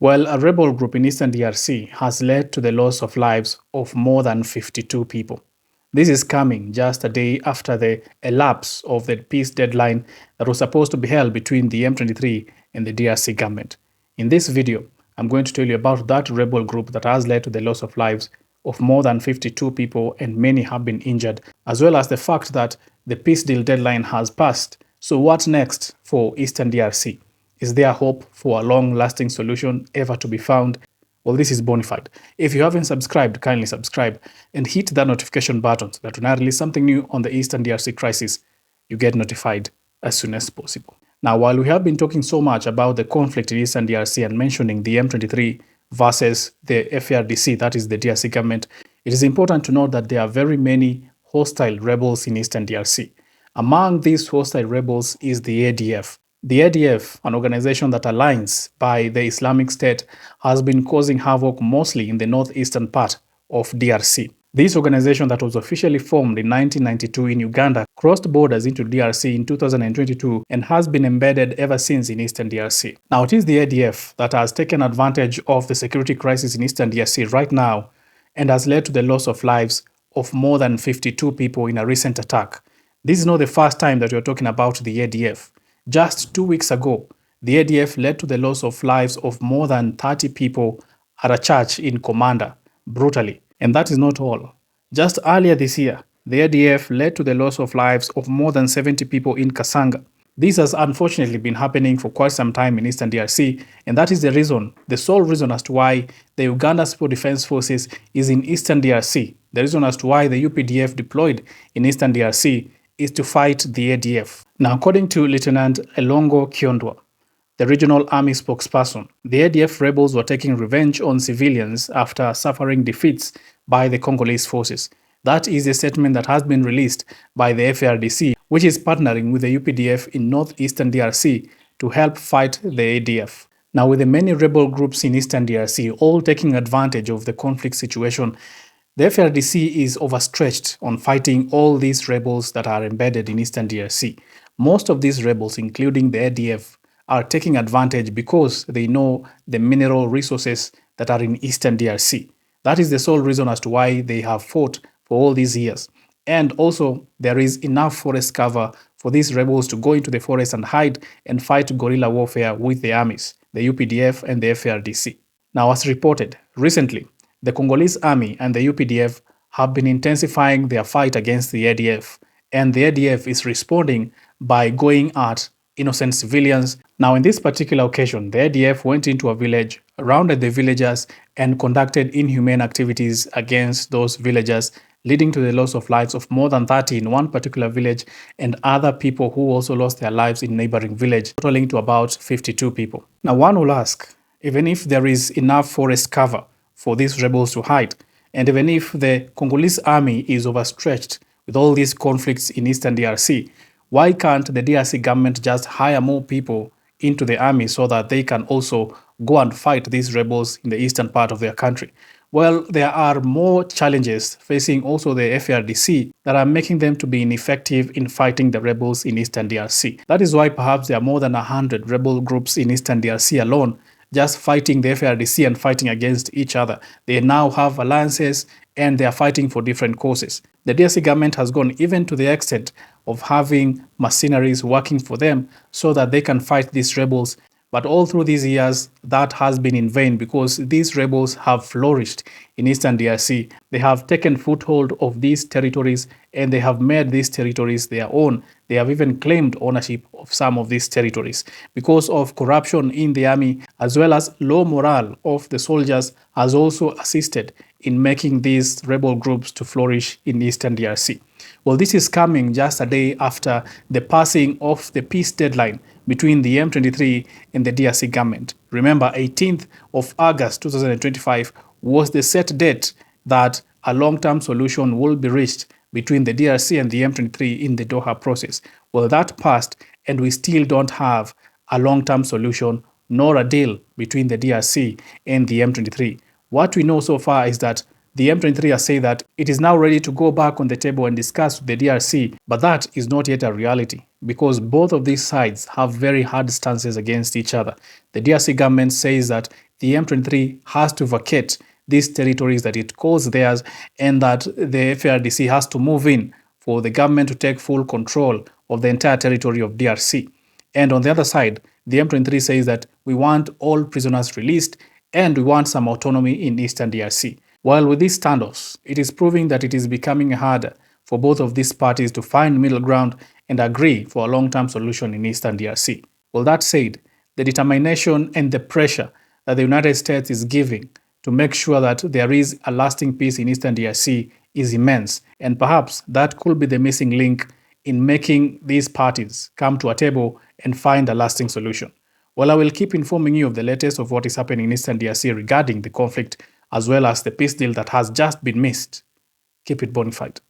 Well, a rebel group in eastern DRC has led to the loss of lives of more than 52 people. This is coming just a day after the elapse of the peace deadline that was supposed to be held between the M23 and the DRC government. In this video, I'm going to tell you about that rebel group that has led to the loss of lives of more than 52 people and many have been injured, as well as the fact that the peace deal deadline has passed. So what next for eastern DRC? Is there hope for a long-lasting solution ever to be found? Well, this is Bonafide. If you haven't subscribed, kindly subscribe and hit that notification button so that when I release something new on the Eastern DRC crisis, you get notified as soon as possible. Now, while we have been talking so much about the conflict in Eastern DRC and mentioning the M23 versus the FARDC, that is the DRC government, it is important to note that there are very many hostile rebels in Eastern DRC. Among these hostile rebels is the ADF. The ADF, an organization that aligns by the Islamic State, has been causing havoc mostly in the northeastern part of DRC. This organization that was officially formed in 1992 in Uganda crossed borders into DRC in 2022 and has been embedded ever since in eastern DRC. Now, it is the ADF that has taken advantage of the security crisis in eastern DRC right now and has led to the loss of lives of more than 52 people in a recent attack. This is not the first time that we're talking about the ADF. Just 2 weeks ago, the ADF led to the loss of lives of more than 30 people at a church in Komanda, brutally. And that is not all. Just earlier this year, the ADF led to the loss of lives of more than 70 people in Kasanga. This has unfortunately been happening for quite some time in eastern DRC, and that is the reason, the sole reason as to why the Uganda Civil Defense Forces is in eastern DRC. The reason as to why the UPDF deployed in eastern DRC is to fight the ADF. Now, according to Lieutenant Elongo Kiondwa, the regional army spokesperson, the ADF rebels were taking revenge on civilians after suffering defeats by the Congolese forces. That is a statement that has been released by the FARDC, which is partnering with the UPDF in northeastern DRC to help fight the ADF. Now, with the many rebel groups in eastern DRC all taking advantage of the conflict situation, the FARDC is overstretched on fighting all these rebels that are embedded in eastern DRC. Most of these rebels, including the ADF, are taking advantage because they know the mineral resources that are in eastern DRC. That is the sole reason as to why they have fought for all these years. And also, there is enough forest cover for these rebels to go into the forest and hide and fight guerrilla warfare with the armies, the UPDF and the FARDC. Now, as reported, recently, the Congolese army and the UPDF have been intensifying their fight against the ADF, and the ADF is responding by going at innocent civilians. Now, in this particular occasion, the ADF went into a village, rounded the villagers, and conducted inhumane activities against those villagers, leading to the loss of lives of more than 30 in one particular village, and other people who also lost their lives in neighboring village, totaling to about 52 people. Now, one will ask, even if there is enough forest cover for these rebels to hide, and even if the Congolese army is overstretched with all these conflicts in eastern DRC, why can't the DRC government just hire more people into the army so that they can also go and fight these rebels in the eastern part of their country? Well, there are more challenges facing also the FARDC that are making them to be ineffective in fighting the rebels in eastern DRC. That is why perhaps there are more than 100 rebel groups in eastern DRC alone just fighting the FARDC and fighting against each other. They now have alliances and they are fighting for different causes. The DRC government has gone even to the extent of having mercenaries working for them so that they can fight these rebels. But all through these years, that has been in vain because these rebels have flourished in eastern DRC. They have taken foothold of these territories and they have made these territories their own. They have even claimed ownership of some of these territories. Because of corruption in the army, as well as low morale of the soldiers, has also assisted in making these rebel groups to flourish in eastern DRC. Well, this is coming just a day after the passing of the peace deadline between the M23 and the DRC government. Remember, 18th of August 2025 was the set date that a long-term solution will be reached between the DRC and the M23 in the Doha process. Well, that passed, and we still don't have a long-term solution nor a deal between the DRC and the M23. What we know so far is that the M23 has said that it is now ready to go back on the table and discuss with the DRC, but that is not yet a reality because both of these sides have very hard stances against each other. The DRC government says that the M23 has to vacate these territories that it calls theirs, and that the FARDC has to move in for the government to take full control of the entire territory of DRC. And on the other side, the M23 says that we want all prisoners released and we want some autonomy in eastern DRC. While with these standoffs, it is proving that it is becoming harder for both of these parties to find middle ground and agree for a long-term solution in eastern DRC. Well, that said, the determination and the pressure that the United States is giving to make sure that there is a lasting peace in eastern DRC is immense, and perhaps that could be the missing link in making these parties come to a table and find a lasting solution. Well, I will keep informing you of the latest of what is happening in eastern DRC regarding the conflict, as well as the peace deal that has just been missed. Keep it bona fide.